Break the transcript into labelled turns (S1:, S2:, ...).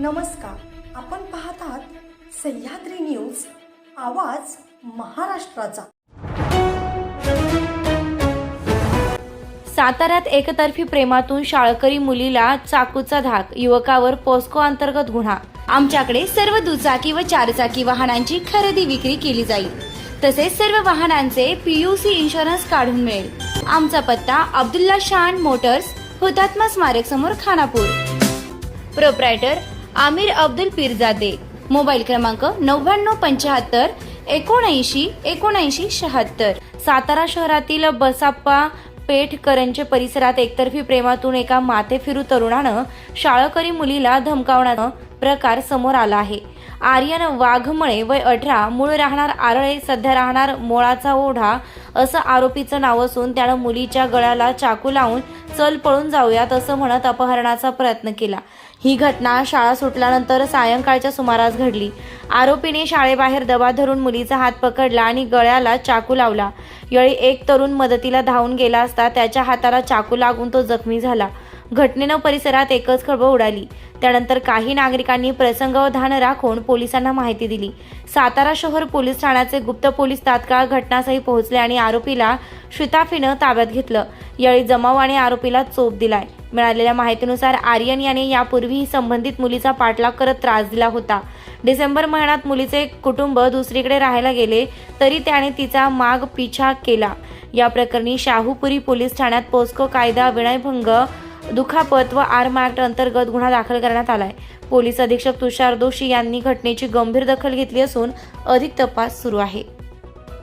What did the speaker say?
S1: नमस्कार, आपण पाहत आहात सह्याद्री न्यूज, आवाज महाराष्ट्राचा।
S2: साताऱ्यात एकतर्फी प्रेमातून शाळकरी मुलीला चाकूचा धाक, युवकावर पोस्को अंतर्गत गुन्हा। आमच्याकडे सर्व दुचाकी व चारचाकी वाहनांची खरेदी विक्री केली जाईल, तसेच सर्व वाहनांचे PUC इन्शुरन्स काढून मिळेल। आमचा पत्ता अब्दुल्ला शान मोटर्स, हुतात्मा स्मारक समोर, खानापूर। प्रोप्रायटर आमिर अब्दुल पीरजादे। मोबाईल क्रमांक 9975 79 79 76। सातारा शहरातील बसाप्पा पेठ करंजे परिसरात एकतर्फी प्रेमातून एका माथेफिरू तरुणानं शाळकरी मुलीला धमकावण्याचा प्रकार समोर आला आहे। आर्यन वाघमळे, वय 18, मूळ राहणार आरळे, सध्या राहणार मोळाचा ओढा असं आरोपीचं नाव असून त्यानं मुलीच्या गळ्याला चाकू लावून चल पळून जाऊयात असं म्हणत अपहरणाचा प्रयत्न केला। ही घटना शाळा सुटल्यानंतर सायंकाळच्या सुमारास घडली। आरोपीने शाळेबाहेर दबा धरून मुलीचा हात पकडला आणि गळ्याला चाकू लावला। यावेळी एक तरुण मदतीला धावून गेला असता त्याच्या हाताला चाकू लागून तो जखमी झाला। घटनेनं परिसरात एकच खळबळ उडाली। त्यानंतर काही नागरिकांनी प्रसंगावधान राखून पोलिसांना माहिती दिली। सातारा शहर पोलीस ठाण्याचे गुप्त पोलीस तात्काळ घटनास्थळी पोहोचले आणि आरोपीला शिताफीनं ताब्यात घेतलं। यावेळी जमावाने आरोपीला चोप दिलाय। मिळालेल्या माहितीनुसार आर्यन याने यापूर्वीही संबंधित मुलीचा पाठलाग करत त्रास दिला होता। डिसेंबर महिन्यात मुलीचे कुटुंब दुसरीकडे राहायला गेले तरी त्याने तिचा माग पिछा केला। या प्रकरणी शाहूपुरी पोलीस ठाण्यात पोस्को कायदा, विनयभंग, दुखापत व आर्म ऍक्ट अंतर्गत गुन्हा दाखल करण्यात आलाय। पोलीस अधीक्षक तुषार दोशी यांनी घटनेची गंभीर दखल घेतली असून अधिक तपास सुरू आहे।